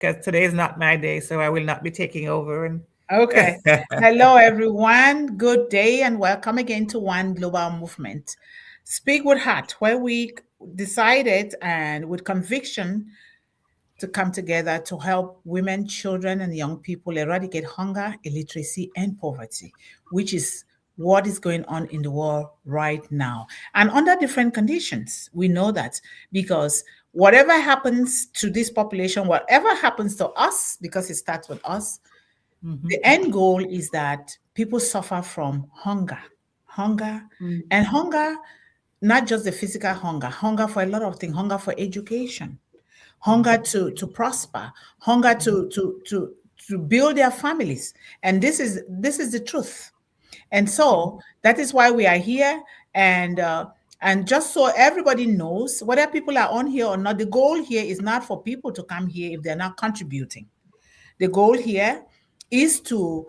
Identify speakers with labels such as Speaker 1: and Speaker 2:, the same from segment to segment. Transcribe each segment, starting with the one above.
Speaker 1: because today is not my day, so I will not be taking over. And
Speaker 2: Okay. Hello, everyone. Good day and welcome again to One Global Movement. Speak with Heart, where we decided and with conviction to come together to help women, children, and young people eradicate hunger, illiteracy, and poverty, which is what is going on in the world right now. And under different conditions, we know that because whatever happens to this population, whatever happens to us, because it starts with us, the end goal is that people suffer from hunger, and hunger, not just the physical hunger for a lot of things, hunger for education, hunger to prosper, hunger to build their families. And this is the truth. And so that is why we are here. And just so everybody knows, whether people are on here or not, the goal here is not for people to come here if they're not contributing. The goal here is to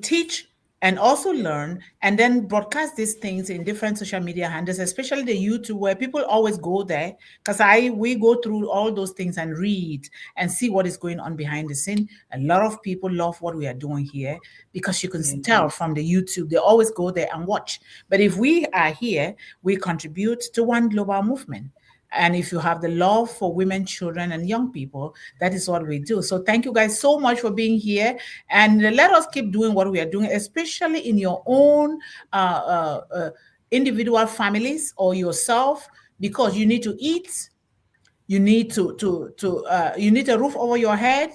Speaker 2: teach and also learn and then broadcast these things in different social media handles, especially the YouTube, where people always go there because we go through all those things and read and see what is going on behind the scene. A lot of people love what we are doing here because you can tell from the YouTube, they always go there and watch. But if we are here, we contribute to one global movement. And if you have the love for women, children, and young people, that is what we do. So thank you guys so much for being here. And let us keep doing what we are doing, especially in your own individual families or yourself, because you need to eat. You need you need a roof over your head.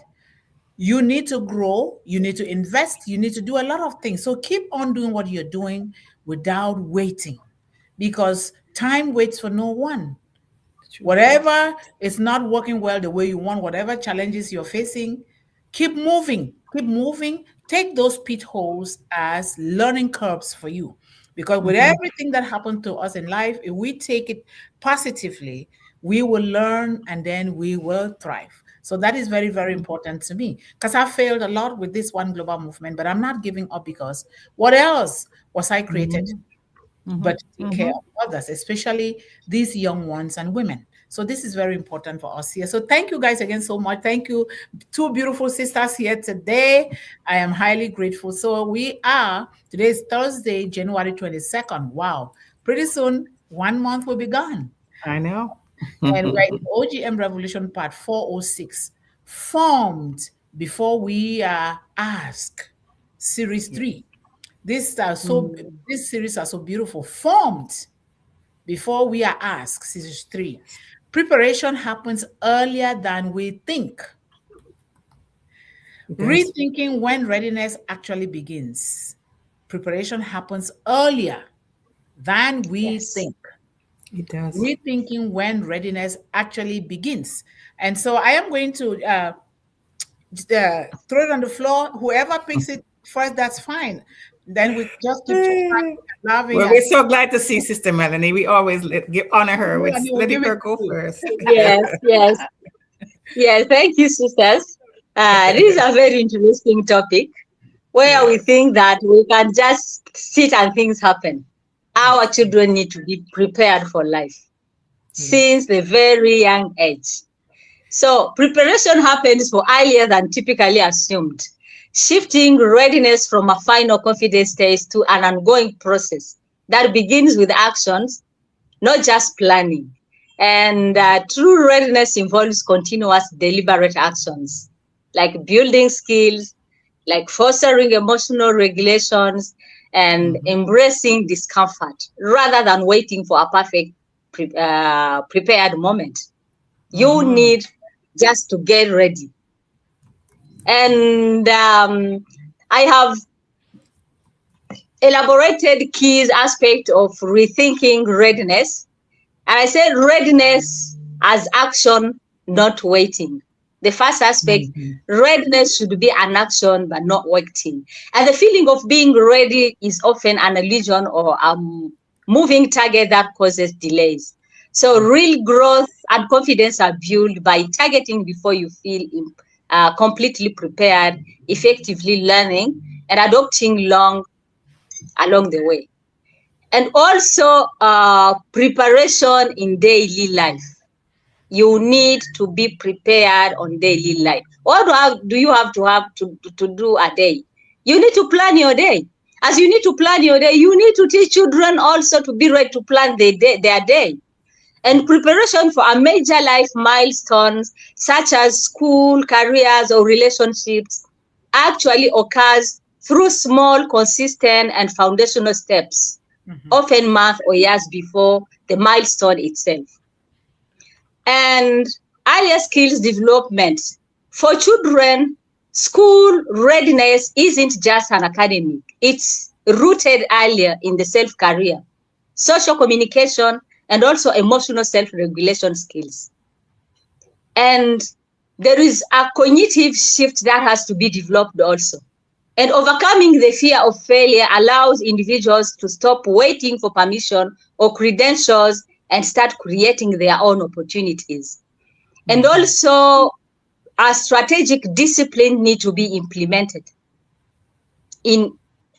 Speaker 2: You need to grow. You need to invest. You need to do a lot of things. So keep on doing what you're doing without waiting, because time waits for no one. Whatever is not working well the way you want, whatever challenges you're facing, keep moving. Take those pit holes as learning curves for you. Because with everything that happened to us in life, if we take it positively, we will learn and then we will thrive. So that is very, very important to me, because I failed a lot with this one global movement, but I'm not giving up, because what else was I created? But to take care of others, especially these young ones and women. So this is very important for us here. So thank you guys again so much. Thank you, two beautiful sisters here today. I am highly grateful. So today is Thursday, January 22nd. Wow. Pretty soon, 1 month will be gone.
Speaker 1: I know.
Speaker 2: And we're in OGM Revolution Part 406, formed before we are asked, Series 3. This series are so beautiful. Formed before we are asked, Series 3. Preparation happens earlier than we think. Rethinking when readiness actually begins. Preparation happens earlier than we think.
Speaker 1: It does.
Speaker 2: Rethinking when readiness actually begins. And so I am going to throw it on the floor. Whoever picks it first, that's fine. Then we just keep laughing.
Speaker 1: Well, we're so glad to see Sister Melanie. We always honor her with letting her go first.
Speaker 3: Yes. Thank you, sisters. This is a very interesting topic where we think that we can just sit and things happen. Our children need to be prepared for life since the very young age. So preparation happens for earlier than typically assumed, shifting readiness from a final confidence stage to an ongoing process that begins with actions, not just planning. And true readiness involves continuous deliberate actions, like building skills, like fostering emotional regulations, and embracing discomfort, rather than waiting for a perfect prepared moment. You need just to get ready. And I have elaborated key aspect of rethinking readiness. And I said readiness as action, not waiting. The first aspect, readiness should be an action, but not waiting. And the feeling of being ready is often an illusion or a moving target that causes delays. So real growth and confidence are built by targeting before you feel completely prepared, effectively learning, and adopting along the way. And also preparation in daily life. You need to be prepared on daily life. What do you have to do a day? You need to plan your day. As you need to plan your day, you need to teach children also to be ready to plan their day. And preparation for a major life milestones such as school, careers, or relationships actually occurs through small, consistent, and foundational steps, often months or years before the milestone itself. And earlier skills development. For children, school readiness isn't just an academic. It's rooted earlier in the self-career, social communication, and also emotional self-regulation skills. And there is a cognitive shift that has to be developed also. And overcoming the fear of failure allows individuals to stop waiting for permission or credentials and start creating their own opportunities. And also, a strategic discipline need to be implemented.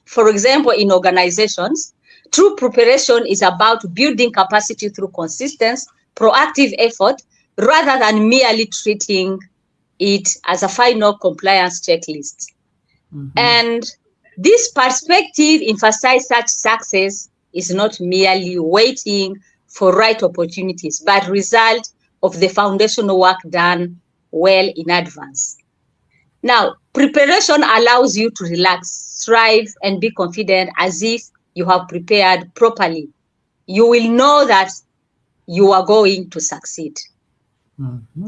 Speaker 3: For example, in organizations, true preparation is about building capacity through consistent, proactive effort, rather than merely treating it as a final compliance checklist. And this perspective emphasizes such success is not merely waiting for right opportunities, but result of the foundational work done well in advance. Now, preparation allows you to relax, strive, and be confident as if you have prepared properly. You will know that you are going to succeed.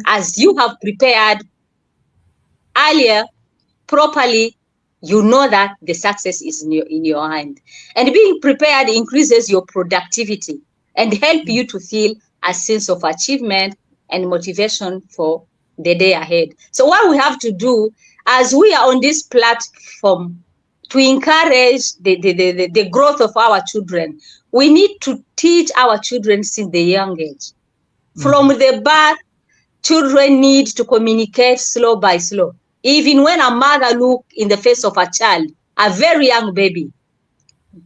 Speaker 3: As you have prepared earlier properly, you know that the success is in your hand. And being prepared increases your productivity and help you to feel a sense of achievement and motivation for the day ahead. So what we have to do, as we are on this platform to encourage the growth of our children, we need to teach our children since the young age. From the birth, children need to communicate slow by slow. Even when a mother looks in the face of a child, a very young baby,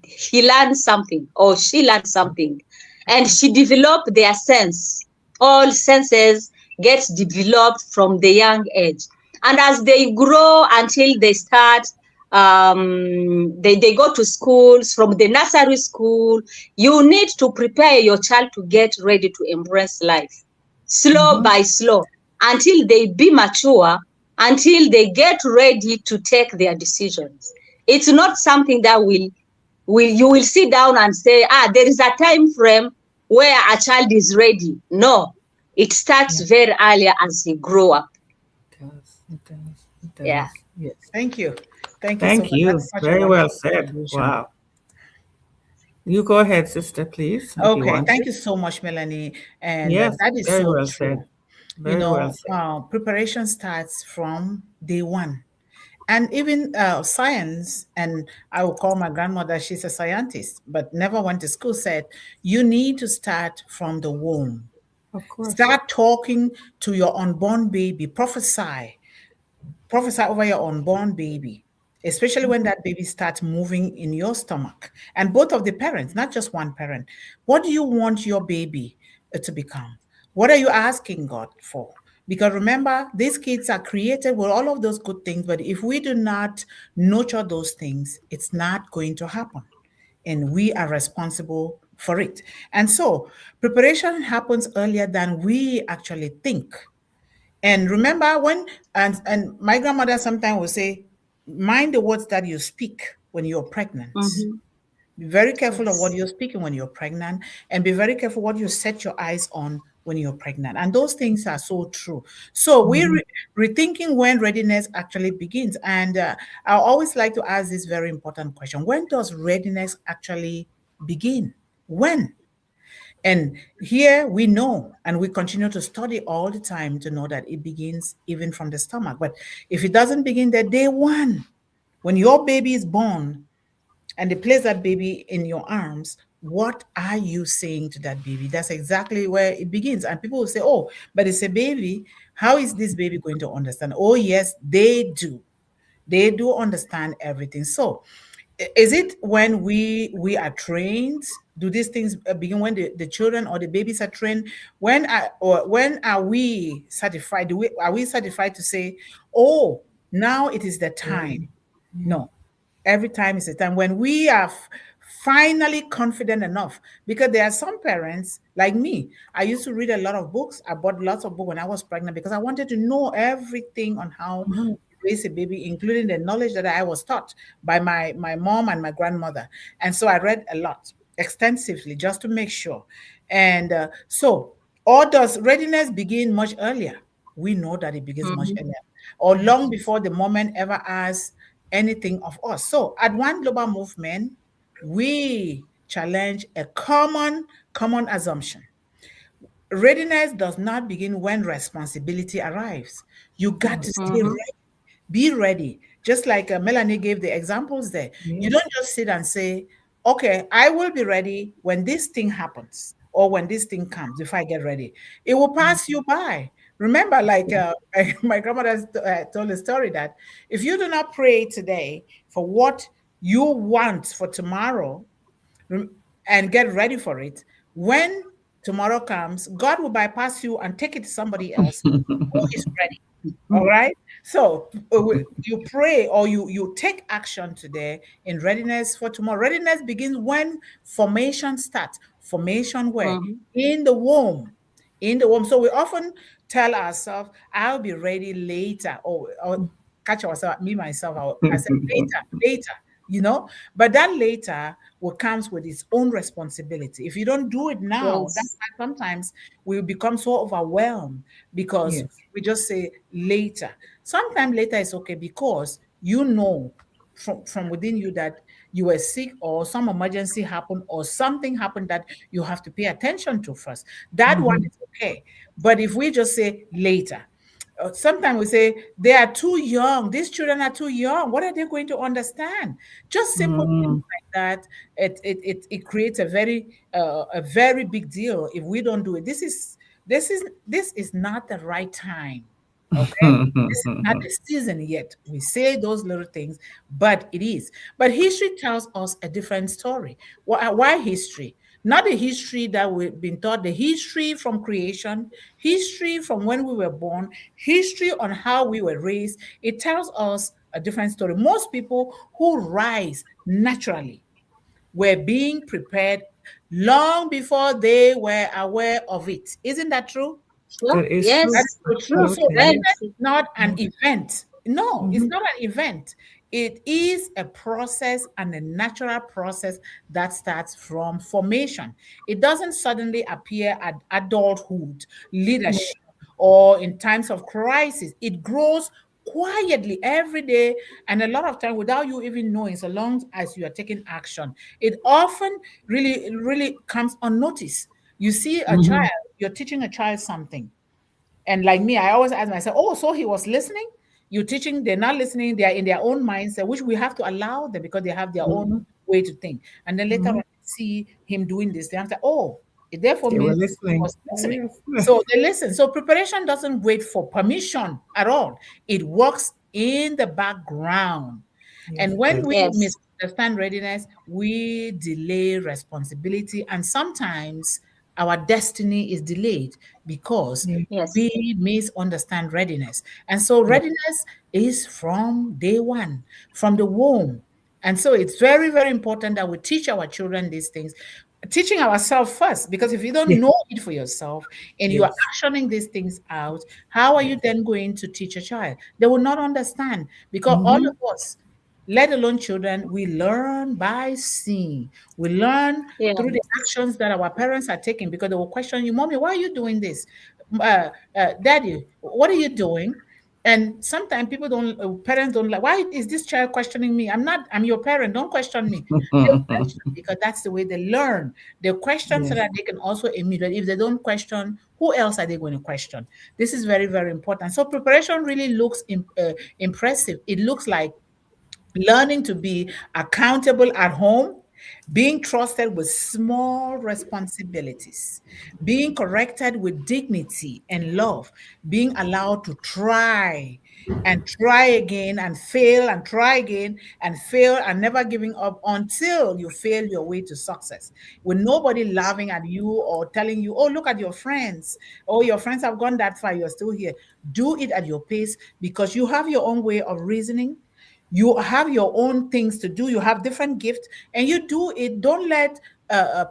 Speaker 3: he learns something or she learns something, and she develops their sense. All senses get developed from the young age. And as they grow until they start, they go to schools, from the nursery school, you need to prepare your child to get ready to embrace life, slow by slow, until they be mature, until they get ready to take their decisions. It's not something that you will sit down and say, there is a time frame where a child is ready. No, it starts very early as they grow up.
Speaker 1: It does.
Speaker 3: Yeah.
Speaker 1: Yes.
Speaker 2: Thank you. Thank
Speaker 1: you. Very well said. Wow. You go ahead, sister, please.
Speaker 2: Okay. Thank you so much, Melanie. And
Speaker 1: yes,
Speaker 2: that is
Speaker 1: very
Speaker 2: so
Speaker 1: well
Speaker 2: true.
Speaker 1: said. Very well said.
Speaker 2: Preparation starts from day one. And even science, and I will call my grandmother, she's a scientist, but never went to school, said, you need to start from the womb.
Speaker 1: Of course.
Speaker 2: Start talking to your unborn baby. Prophesy over your unborn baby, especially when that baby starts moving in your stomach. And both of the parents, not just one parent. What do you want your baby to become? What are you asking God for? Because remember, these kids are created with all of those good things, but if we do not nurture those things, it's not going to happen. And we are responsible for it. And so preparation happens earlier than we actually think. And remember and my grandmother sometimes will say, mind the words that you speak when you're pregnant. Be very careful of what you're speaking when you're pregnant, and be very careful what you set your eyes on when you're pregnant. And those things are so true. So we're rethinking when readiness actually begins. And I always like to ask this very important question. When does readiness actually begin? When? And here we know, and we continue to study all the time to know that it begins even from the stomach. But if it doesn't begin there, day one, when your baby is born and they place that baby in your arms, what are you saying to that baby? That's exactly where it begins. And people will say, oh, but it's a baby. How is this baby going to understand? Oh, yes, they do. They do understand everything. So is it when we are trained do these things begin when the children or the babies are trained? When are we certified? Are we certified to say, oh, now it is the time? No, every time is the time when we are finally confident enough. Because there are some parents like me. I used to read a lot of books. I bought lots of books when I was pregnant because I wanted to know everything on how to raise a baby, including the knowledge that I was taught by my mom and my grandmother. And so I read a lot extensively just to make sure. And or does readiness begin much earlier? We know that it begins much earlier, or long before the moment ever asks anything of us. So at One Global Movement, we challenge a common assumption. Readiness does not begin when responsibility arrives. You got to stay ready. Be ready. Just like Melanie gave the examples there. You don't just sit and say, okay, I will be ready when this thing happens or when this thing comes, if I get ready. It will pass you by. Remember, like my grandmother told a story that if you do not pray today for what you want for tomorrow and get ready for it, when tomorrow comes, God will bypass you and take it to somebody else who is ready. All right. So you pray or you take action today in readiness for tomorrow. Readiness begins when formation starts. Formation where? In the womb. In the womb. So we often tell ourselves, I'll be ready later. Or catch ourselves, me myself, I said later. But that later comes with its own responsibility. If you don't do it now, that's why sometimes we become so overwhelmed because we just say later. Sometimes later is okay because you know from within you that you were sick or some emergency happened or something happened that you have to pay attention to first. That one is okay. But if we just say later, sometimes we say they are too young. These children are too young. What are they going to understand? Just simple things like that. It creates a very big deal if we don't do it. This is not the right time. Okay, this is not the season yet. We say those little things, but it is. But history tells us a different story. Why history? Not the history that we've been taught, the history from creation, history from when we were born, history on how we were raised. It tells us a different story. Most people who rise naturally were being prepared long before they were aware of it. Isn't that true?
Speaker 3: Yes.
Speaker 2: That's so true. So readiness is not an event. No, it's not an event. It is a process and a natural process that starts from formation. It doesn't suddenly appear at adulthood, leadership, or in times of crisis. It grows quietly every day and a lot of time without you even knowing, so long as you are taking action. It often really comes unnoticed. You see a child, you're teaching a child something. And like me, I always ask myself, oh, so he was listening? You're teaching, they're not listening, they're in their own mindset, which we have to allow them because they have their own way to think. And then later on, see him doing this, they have to, oh, it therefore
Speaker 1: They were
Speaker 2: means he
Speaker 1: listening.
Speaker 2: was listening.
Speaker 1: Yes.
Speaker 2: So they listen. So preparation doesn't wait for permission at all. It works in the background. And when we misunderstand readiness, we delay responsibility, and sometimes our destiny is delayed because we misunderstand readiness. And so readiness is from day one, from the womb. And so it's very, very important that we teach our children these things, teaching ourselves first, because if you don't know it for yourself and you are actioning these things out, how are you then going to teach a child? They will not understand because all of us, let alone children, we learn by seeing. We learn through the actions that our parents are taking because they will question you, Mommy, why are you doing this? Daddy, what are you doing? And sometimes parents don't like, why is this child questioning me? I'm your parent, don't question me. They'll question because that's the way they learn. They question so that they can also emulate. If they don't question, who else are they going to question? This is very, very important. So preparation really looks impressive. It looks like learning to be accountable at home, being trusted with small responsibilities, being corrected with dignity and love, being allowed to try, and try again and fail and try again and fail and never giving up until you fail your way to success. With nobody laughing at you or telling you, oh, look at your friends. Oh, your friends have gone that far. You're still here. Do it at your pace because you have your own way of reasoning. You have your own things to do. You have different gifts and you do it. Don't let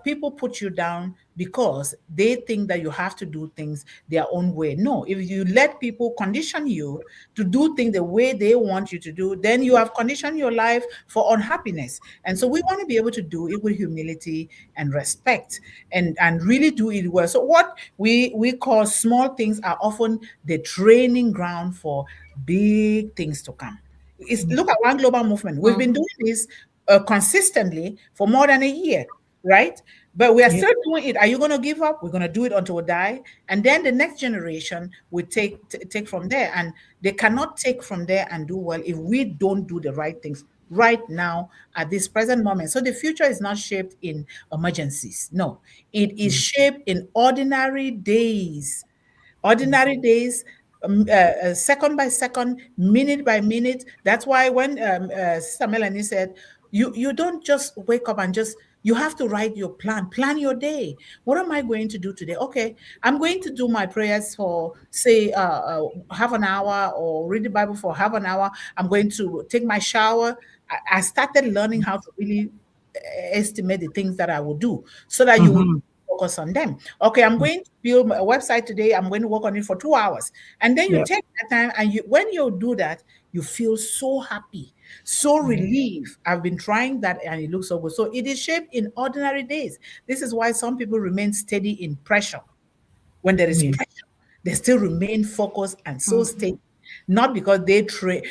Speaker 2: people put you down because they think that you have to do things their own way. No, if you let people condition you to do things the way they want you to do, then you have conditioned your life for unhappiness. And so we want to be able to do it with humility and respect and really do it well. So what we call small things are often the training ground for big things to come. Look at One Global Movement. We've been doing this consistently for more than a year, right? But we are still doing it. Are you going to give up? We're going to do it until we die, and then the next generation will take from there. And they cannot take from there and do well if we don't do the right things right now at this present moment. So the future is not shaped in emergencies. No, it is shaped in ordinary days. Ordinary days, second by second, minute by minute. That's why when Sister Melanie said, you don't just wake up and just, you have to write your plan your day. What am I going to do today? Okay, I'm going to do my prayers for, say, half an hour or read the Bible for half an hour. I'm going to take my shower. I started learning how to really estimate the things that I will do so that you will focus on them. Okay, I'm going to build a website today. I'm going to work on it for 2 hours. And then you take that time and when you do that, you feel so happy, so relieved. I've been trying that and it looks so good. So it is shaped in ordinary days. This is why some people remain steady in pressure. When there is pressure, they still remain focused and so steady. Not because they train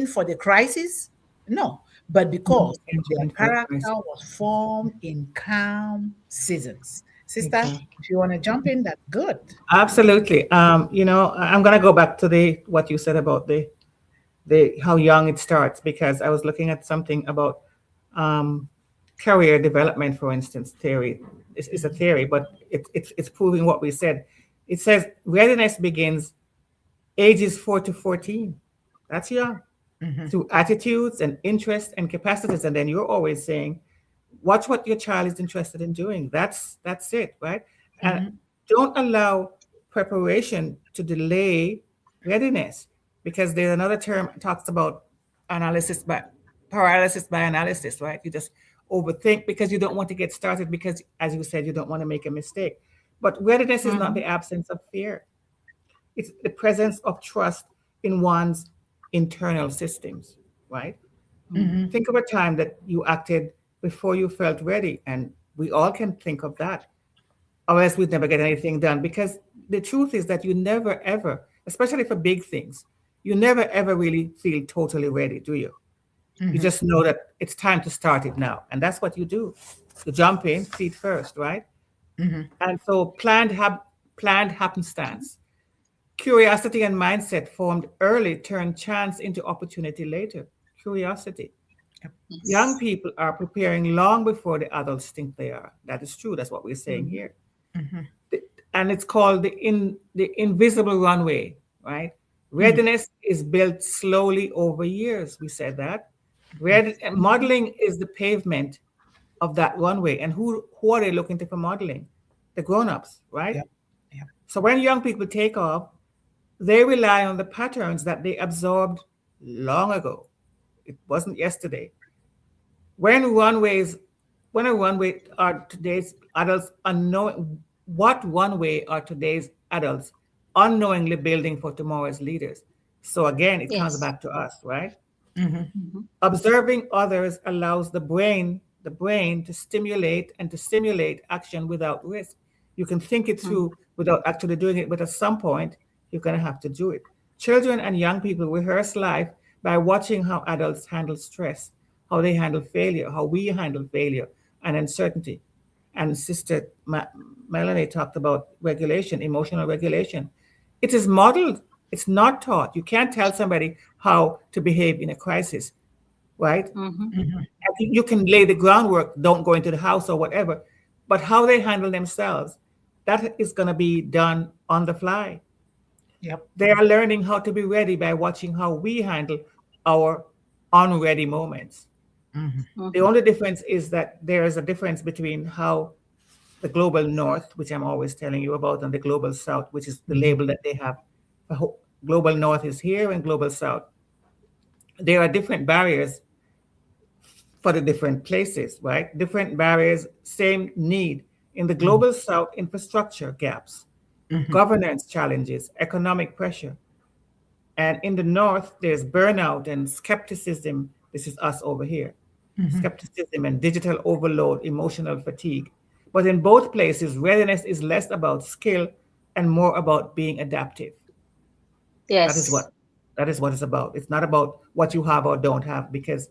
Speaker 2: for the crisis. No, but because their character was formed in calm seasons. Sister, if you want to jump in, that's good.
Speaker 1: Absolutely. You know, I'm going to go back to what you said about the how young it starts, because I was looking at something about career development, for instance, theory. It's a theory, but it's proving what we said. It says readiness begins ages 4 to 14. That's young. Through attitudes and interests and capacities. And then you're always saying, watch what your child is interested in doing. That's it, right? And don't allow preparation to delay readiness, because there's another term that talks about paralysis by analysis, right? You just overthink because you don't want to get started because, as you said, you don't want to make a mistake. But readiness is not the absence of fear. It's the presence of trust in one's internal systems, right? Think of a time that you acted before you felt ready, and we all can think of that, or else we'd never get anything done. Because the truth is that you never ever, especially for big things, you never ever really feel totally ready, do you? You just know that it's time to start it now, and that's what you do. You jump in, feet first, right? And so planned happenstance. Curiosity and mindset formed early turn chance into opportunity later. Curiosity. Young people are preparing long before the adults think they are. That is true. That's what we're saying here. And it's called the invisible runway, right? Readiness is built slowly over years. We said that. Modeling is the pavement of that runway. And who are they looking to for modeling? The grown-ups, right? So when young people take off, they rely on the patterns that they absorbed long ago. It wasn't yesterday. When a runway are today's adults what runway are today's adults unknowingly building for tomorrow's leaders? So again, it comes back to us, right? Observing others allows the brain to stimulate action without risk. You can think it through without actually doing it, but at some point, you're going to have to do it. Children and young people rehearse life by watching how adults handle stress, how they handle failure, how we handle failure and uncertainty. And Sister Melanie talked about regulation, emotional regulation. It is modeled. It's not taught. You can't tell somebody how to behave in a crisis, right? You can lay the groundwork, don't go into the house or whatever, but how they handle themselves, that is going to be done on the fly.
Speaker 2: Yep.
Speaker 1: They are learning how to be ready by watching how we handle our unready moments. The only difference is that there is a difference between how the global north, which I'm always telling you about, and the global south, which is the label that they have. Global north is here and global south. There are different barriers for the different places, right? Different barriers, same need. In the global south, infrastructure gaps, governance challenges, economic pressure. And in the north, there's burnout and skepticism. This is us over here. Skepticism and digital overload, emotional fatigue. But in both places, readiness is less about skill and more about being adaptive. That is
Speaker 3: Yes.
Speaker 1: what that is what it's about. It's not about what you have or don't have, because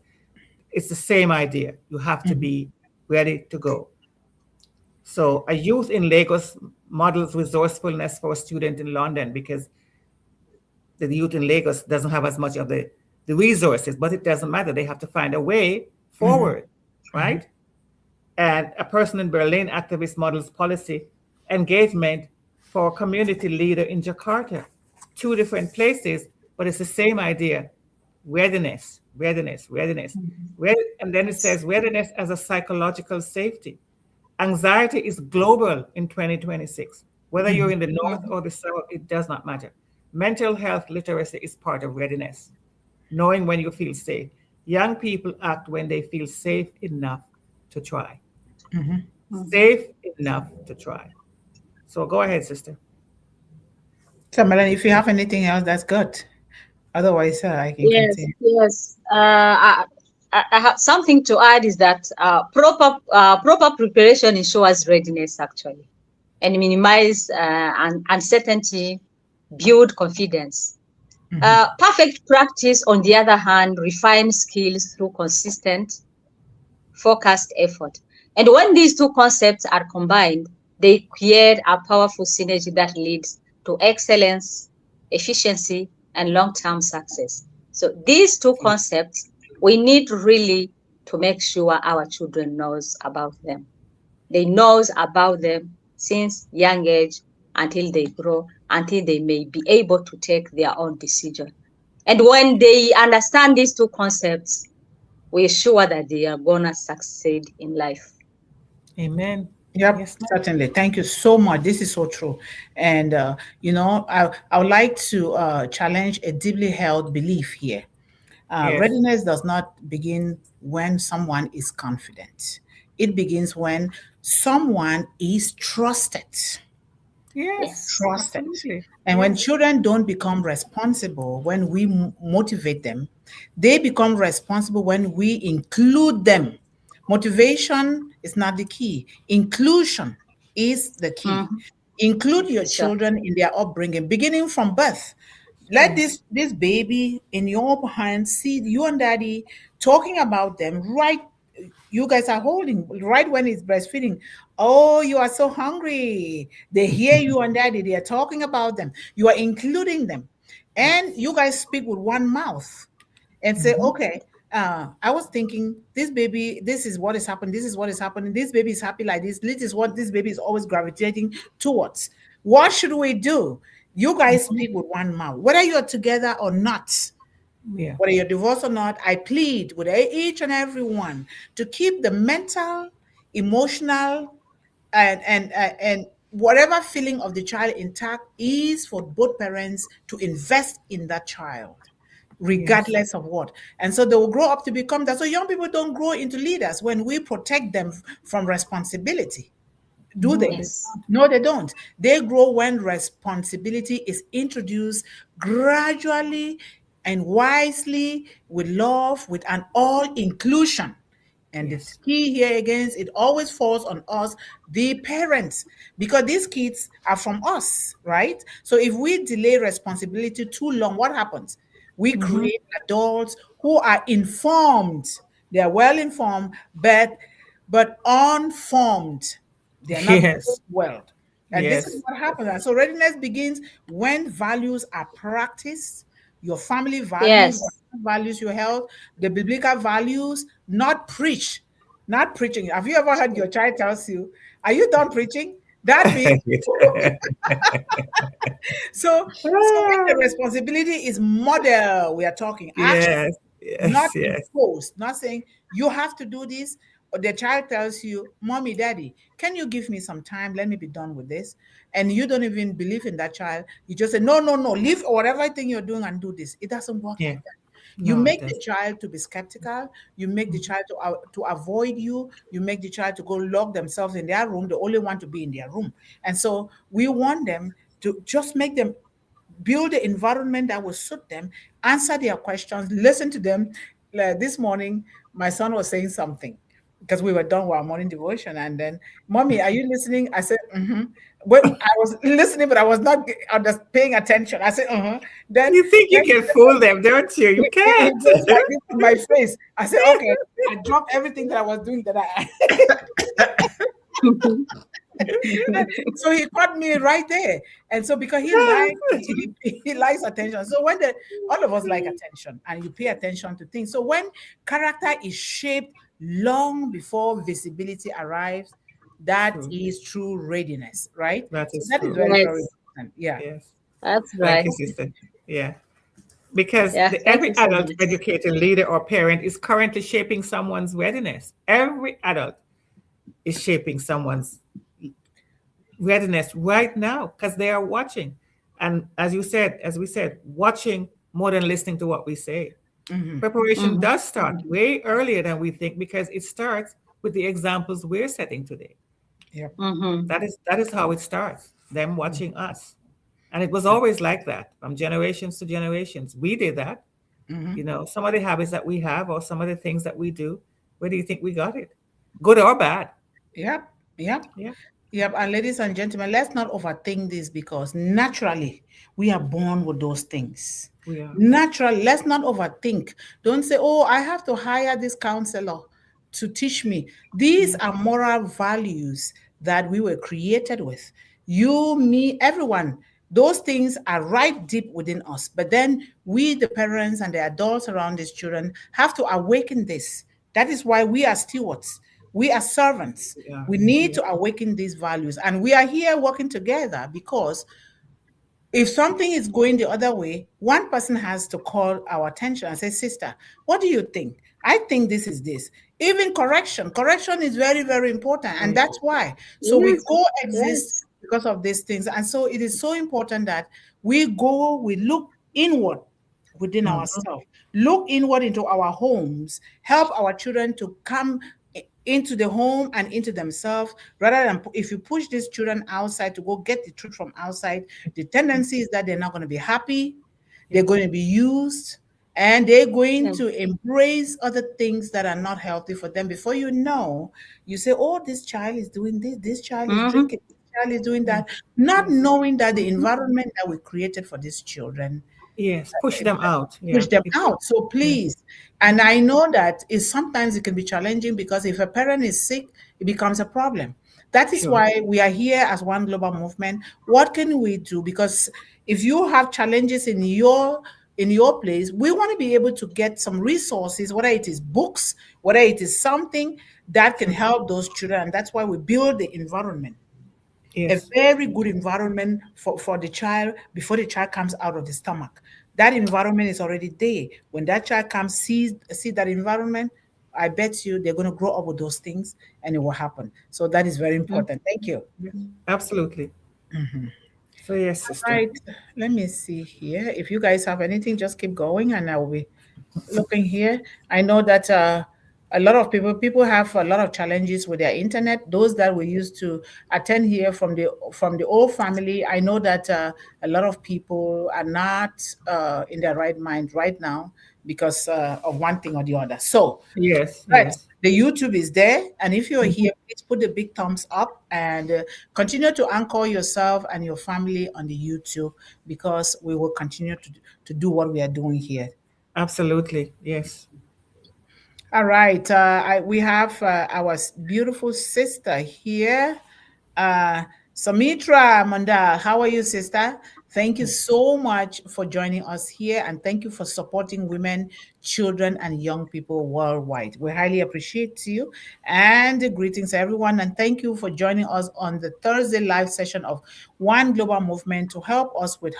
Speaker 1: it's the same idea. You have to be ready to go. So a youth in Lagos models resourcefulness for a student in London, because the youth in Lagos doesn't have as much of the resources, but it doesn't matter. They have to find a way forward, right? And a person in Berlin activist models policy engagement for a community leader in Jakarta. Two different places, but it's the same idea. Readiness, readiness, readiness. And then it says readiness as a psychological safety. Anxiety is global in 2026. Whether you're in the north or the south, it does not matter. Mental health literacy is part of readiness, knowing when you feel safe. Young people act when they feel safe enough to try. Safe enough to try. So go ahead, sister.
Speaker 2: So, Melanie, if you have anything else, that's good. Otherwise, I can
Speaker 3: Yes,
Speaker 2: continue.
Speaker 3: yes. I have something to add is that proper preparation ensures readiness actually, and minimize uncertainty, build confidence. Perfect practice, on the other hand, refines skills through consistent, focused effort. And when these two concepts are combined, they create a powerful synergy that leads to excellence, efficiency, and long-term success. So these two concepts, we need really to make sure our children knows about them. They knows about them since young age until they grow, until they may be able to take their own decision. And when they understand these two concepts, we're sure that they are gonna succeed in life.
Speaker 1: Amen.
Speaker 2: Yep,
Speaker 1: Yes, ma'am.
Speaker 2: certainly. Thank you so much. This is so true. And, I would like to challenge a deeply held belief here.
Speaker 1: Yes.
Speaker 2: Readiness does not begin when someone is confident, it begins when someone is trusted.
Speaker 1: Yes.
Speaker 3: Yes.
Speaker 2: Trusted.
Speaker 1: Absolutely.
Speaker 2: And when
Speaker 1: Yes.
Speaker 2: children don't become responsible when we motivate them, they become responsible when we include them. Motivation is not the key, inclusion is the key.
Speaker 3: Mhm.
Speaker 2: Include your
Speaker 3: Sure.
Speaker 2: children in their upbringing, beginning from birth. Let
Speaker 1: Yes.
Speaker 2: this baby in your hands see you and daddy talking about them right. You guys are holding right when it's breastfeeding. Oh, you are so hungry. They hear you and daddy. They are talking about them. You are including them. And you guys speak with one mouth and say, okay, I was thinking this baby, this is what is happening. This is what is happening. This baby is happy like this. This is what this baby is always gravitating towards. What should we do? You guys speak with one mouth, whether you're together or not.
Speaker 1: Yeah.
Speaker 2: Whether you're divorced or not, I plead with each and every one to keep the mental, emotional, and whatever feeling of the child intact is for both parents to invest in that child,
Speaker 1: Yes.
Speaker 2: regardless of what. And so they will grow up to become that. So young people don't grow into leaders when we protect them from responsibility. Do
Speaker 1: No,
Speaker 2: they?
Speaker 1: they
Speaker 3: Yes.
Speaker 1: don't.
Speaker 2: No, they don't. They grow when responsibility is introduced gradually and wisely with love, with an all inclusion. And the
Speaker 1: Yes.
Speaker 2: key here again, it always falls on us, the parents, because these kids are from us, right? So if we delay responsibility too long, what happens? We
Speaker 3: Mm-hmm.
Speaker 2: create adults who are informed. They are well informed, but unformed. They are not
Speaker 1: Yes.
Speaker 2: well. And this is
Speaker 1: Yes.
Speaker 2: what happens. And so readiness begins when values are practiced, your family values,
Speaker 3: Yes.
Speaker 2: your values, your health, the biblical values, not preach, not preaching. Have you ever heard your child tells you, are you done preaching? That means so when the responsibility is model, we are talking action, not imposed, not saying you have to do this, or the child tells you, "Mommy, Daddy, can you give me some time? Let me be done with this." And you don't even believe in that child. You just say, "No, no, no, leave whatever thing you're doing and do this." It doesn't work like that. You make the child to be skeptical. You make the child to avoid you. You make the child to go lock themselves in their room. They only want to be in their room. And so we want them to just make them build the environment that will suit them, answer their questions, listen to them. Like this morning, my son was saying something because we were done with our morning devotion. And then, "Mommy, are you listening?" I said, "Mm-hmm." But I was listening, but I was not paying attention. I said, "Uh-huh." Then
Speaker 1: you think you can fool them, don't you? You can't.
Speaker 2: Like this in my face. I said, "Okay." I dropped everything that I was doing that so he caught me right there. And so because he likes attention. So when all of us like attention, and you pay attention to things. So when character is shaped long before visibility arrives, that is true readiness, right?
Speaker 1: That is
Speaker 2: very, very important. Yeah.
Speaker 1: Yes.
Speaker 3: That's right.
Speaker 1: Thank you, sister. Yeah. Because every adult, educator, leader, or parent is currently shaping someone's readiness. Every adult is shaping someone's readiness right now because they are watching. And as we said, watching more than listening to what we say. Preparation does start way earlier than we think because it starts with the examples we're setting today.
Speaker 2: Yep.
Speaker 1: That is how it starts, them watching us. And it was always like that from generations to generations. We did that. You know, some of the habits that we have or some of the things that we do, where do you think we got it? Good or bad?
Speaker 2: Yep. And ladies and gentlemen, let's not overthink this because naturally we are born with those things. Naturally, let's not overthink. Don't say, "Oh, I have to hire this counselor to teach me." These are moral values that we were created with. You, me, everyone. Those things are right deep within us. But then we, the parents and the adults around these children, have to awaken this. That is why we are stewards. We are servants. We need to awaken these values. And we are here working together because if something is going the other way, one person has to call our attention and say, "Sister, what do you think? I think this is this." Even correction is very, very important. And that's why. So we coexist because of these things. And so it is so important that we look inward within ourselves, look inward into our homes, help our children to come into the home and into themselves, rather than if you push these children outside to go get the truth from outside, the tendency is that they're not going to be happy, they're going to be used, and they're going to embrace other things that are not healthy for them. Before you know, you say, "Oh, this child is doing this child is drinking, this child is doing that," not knowing that the environment that we created for these children
Speaker 1: push them out.
Speaker 2: So please, and I know that sometimes it can be challenging because if a parent is sick, it becomes a problem. That is why we are here as One Global Movement. What can we do? Because if you have challenges in your place, we want to be able to get some resources, whether it is books, whether it is something that can help those children. And that's why we build the environment. A very good environment for the child before the child comes out of the stomach. That environment is already there. When that child comes, see that environment, I bet you they're going to grow up with those things and it will happen. So that is very important. Thank you.
Speaker 1: Absolutely. So yes, sister.
Speaker 2: Right. Let me see here. If you guys have anything, just keep going and I will be looking here. I know that a lot of people have a lot of challenges with their internet. Those that we used to attend here from the old family, I know that a lot of people are not in their right mind right now because of one thing or the other. So the YouTube is there, and if you're here, please put the big thumbs up and continue to anchor yourself and your family on the YouTube because we will continue to do what we are doing here.
Speaker 1: Absolutely, yes.
Speaker 2: All right, we have our beautiful sister here, Samitra Mundih. How are you, sister? Thank you so much for joining us here, and thank you for supporting women, children, and young people worldwide. We highly appreciate you, and greetings everyone, and thank you for joining us on the Thursday live session of One Global Movement to help us with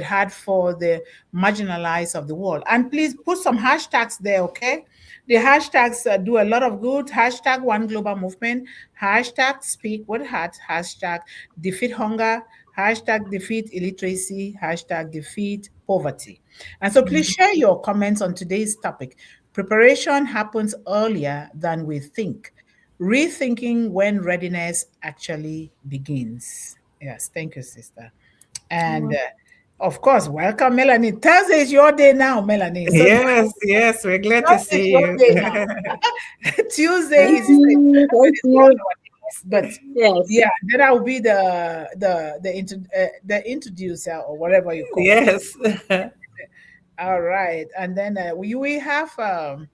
Speaker 2: heart for the marginalized of the world. And please put some hashtags there, okay? The hashtags do a lot of good. Hashtag One Global Movement, hashtag Speak with Heart, hashtag Defeat Hunger, hashtag Defeat Illiteracy, hashtag Defeat Poverty. And so please share your comments on today's topic. Preparation happens earlier than we think. Rethinking when readiness actually begins. Yes, thank you, sister. And of course, welcome, Melanie. Thursday is your day now, Melanie. So
Speaker 1: yes, we're glad to see you.
Speaker 2: Tuesday is but
Speaker 3: Yes.
Speaker 2: yeah, then I will be the introducer or whatever you call it.
Speaker 1: Yes.
Speaker 2: All right, and then we have our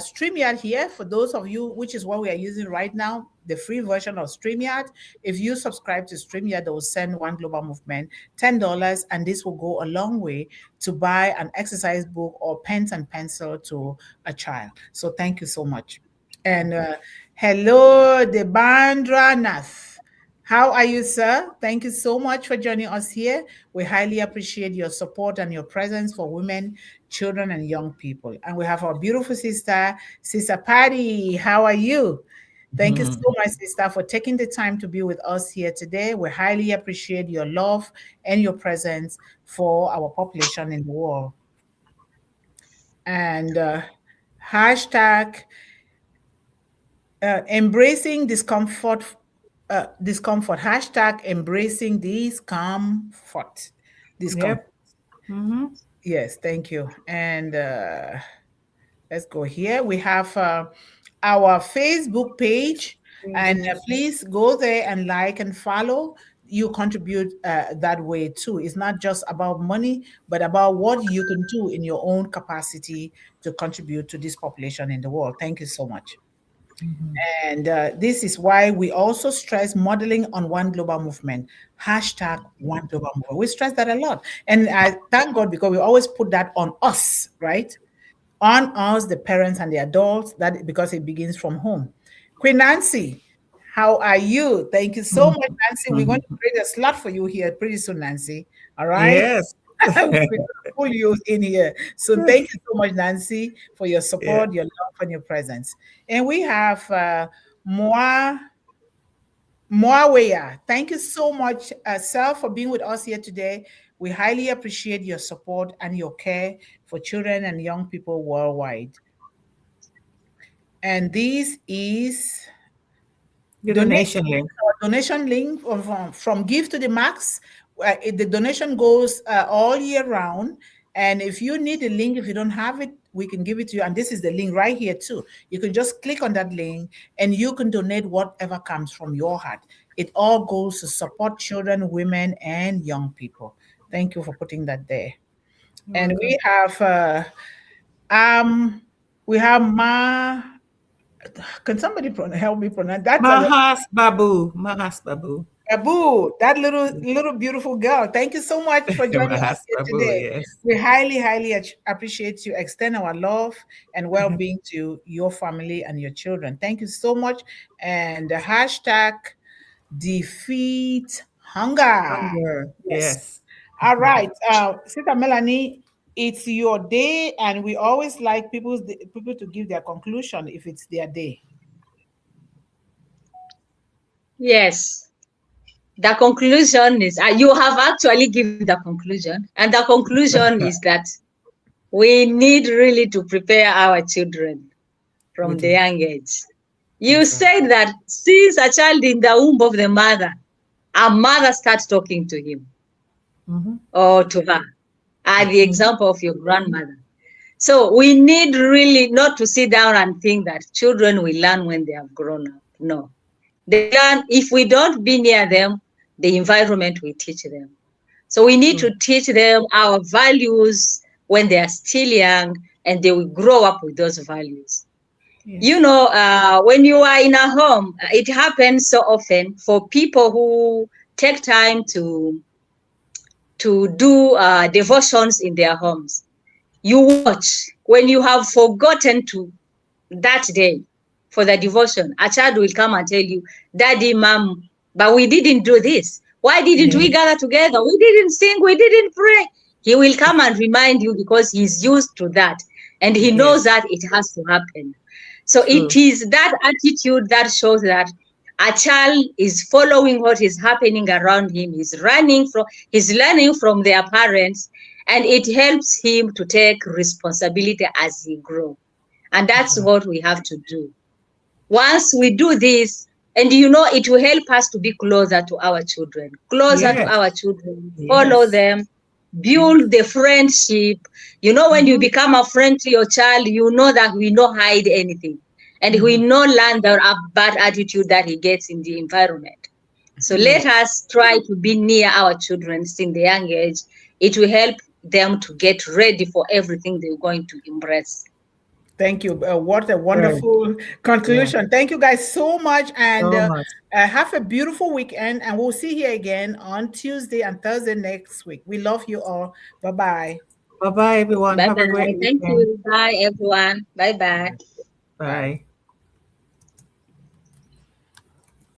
Speaker 2: StreamYard here for those of you, which is what we are using right now, the free version of StreamYard. If you subscribe to StreamYard, they will send One Global Movement $10, and this will go a long way to buy an exercise book or pens and pencil to a child. So thank you so much. And hello, Debandra Nath. How are you, sir? Thank you so much for joining us here. We highly appreciate your support and your presence for women, children, and young people. And we have our beautiful sister, Sister Patty. How are you? Thank you so much, sister, for taking the time to be with us here today. We highly appreciate your love and your presence for our population in the world. And hashtag embracing discomfort. Discomfort. Hashtag embracing discomfort. Discomfort.
Speaker 1: Yep.
Speaker 2: Yes, thank you. And let's go here. We have our Facebook page, and please go there and like and follow. You contribute that way too. It's not just about money, but about what you can do in your own capacity to contribute to this population in the world. Thank you so much. And this is why we also stress modeling on One Global Movement, hashtag One Global Movement. We stress that a lot. And I thank God because we always put that on us, right? On us, the parents and the adults, that because it begins from home. Queen Nancy, how are you? Thank you so much, Nancy. We're going to create a slot for you here pretty soon, Nancy. All right?
Speaker 1: Yes.
Speaker 2: We're going to pull you in here. So thank you so much, Nancy, for your support, your love, and your presence. And we have Moaweya. Thank you so much, Sal, for being with us here today. We highly appreciate your support and your care for children and young people worldwide. And this is
Speaker 1: the donation link.
Speaker 2: Donation link from Give to the Max. The donation goes all year round. And if you need the link, if you don't have it, we can give it to you. And this is the link right here too. You can just click on that link and you can donate whatever comes from your heart. It all goes to support children, women, and young people. Thank you for putting that there. And we have can somebody help me pronounce that?
Speaker 1: Mahas Babu.
Speaker 2: Babu, that little beautiful girl. Thank you so much for joining us here today. Yes. We highly appreciate you. Extend our love and well-being to your family and your children. Thank you so much. And the hashtag defeat hunger.
Speaker 1: Yes.
Speaker 2: All right, Sister Melanie, it's your day, and we always like people to give their conclusion if it's their day.
Speaker 3: Yes. The conclusion is, you have actually given the conclusion. And the conclusion is that we need really to prepare our children from the young age. You said that since a child in the womb of the mother, a mother starts talking to him or to her. The example of your grandmother. So we need really not to sit down and think that children will learn when they have grown up. No. They learn, if we don't be near them, the environment will teach them. So we need to teach them our values when they are still young, and they will grow up with those values. Yes. You know, when you are in a home, it happens so often for people who take time to to do devotions in their homes. You watch, when you have forgotten to that day for the devotion, a child will come and tell you, Daddy, Mom, but we didn't do this. Why didn't we gather together? We didn't sing, we didn't pray. He will come and remind you because he's used to that and he knows that it has to happen. So it is that attitude that shows that a child is following what is happening around him. He's learning from their parents, and it helps him to take responsibility as he grows. And that's what we have to do. Once we do this, and it will help us to be closer to our children, follow them, build the friendship. When you become a friend to your child, you know that we don't hide anything. And we no learn the bad attitude that he gets in the environment. So let us try to be near our children in the young age. It will help them to get ready for everything they're going to embrace.
Speaker 2: Thank you. What a wonderful conclusion. Thank you guys so much. And have a beautiful weekend. And we'll see you again on Tuesday and Thursday next week. We love you all. Bye-bye.
Speaker 1: Bye-bye, everyone.
Speaker 3: Bye-bye.
Speaker 1: Have a great
Speaker 3: Thank
Speaker 1: weekend.
Speaker 3: you. Bye, everyone. Bye-bye.
Speaker 1: Bye.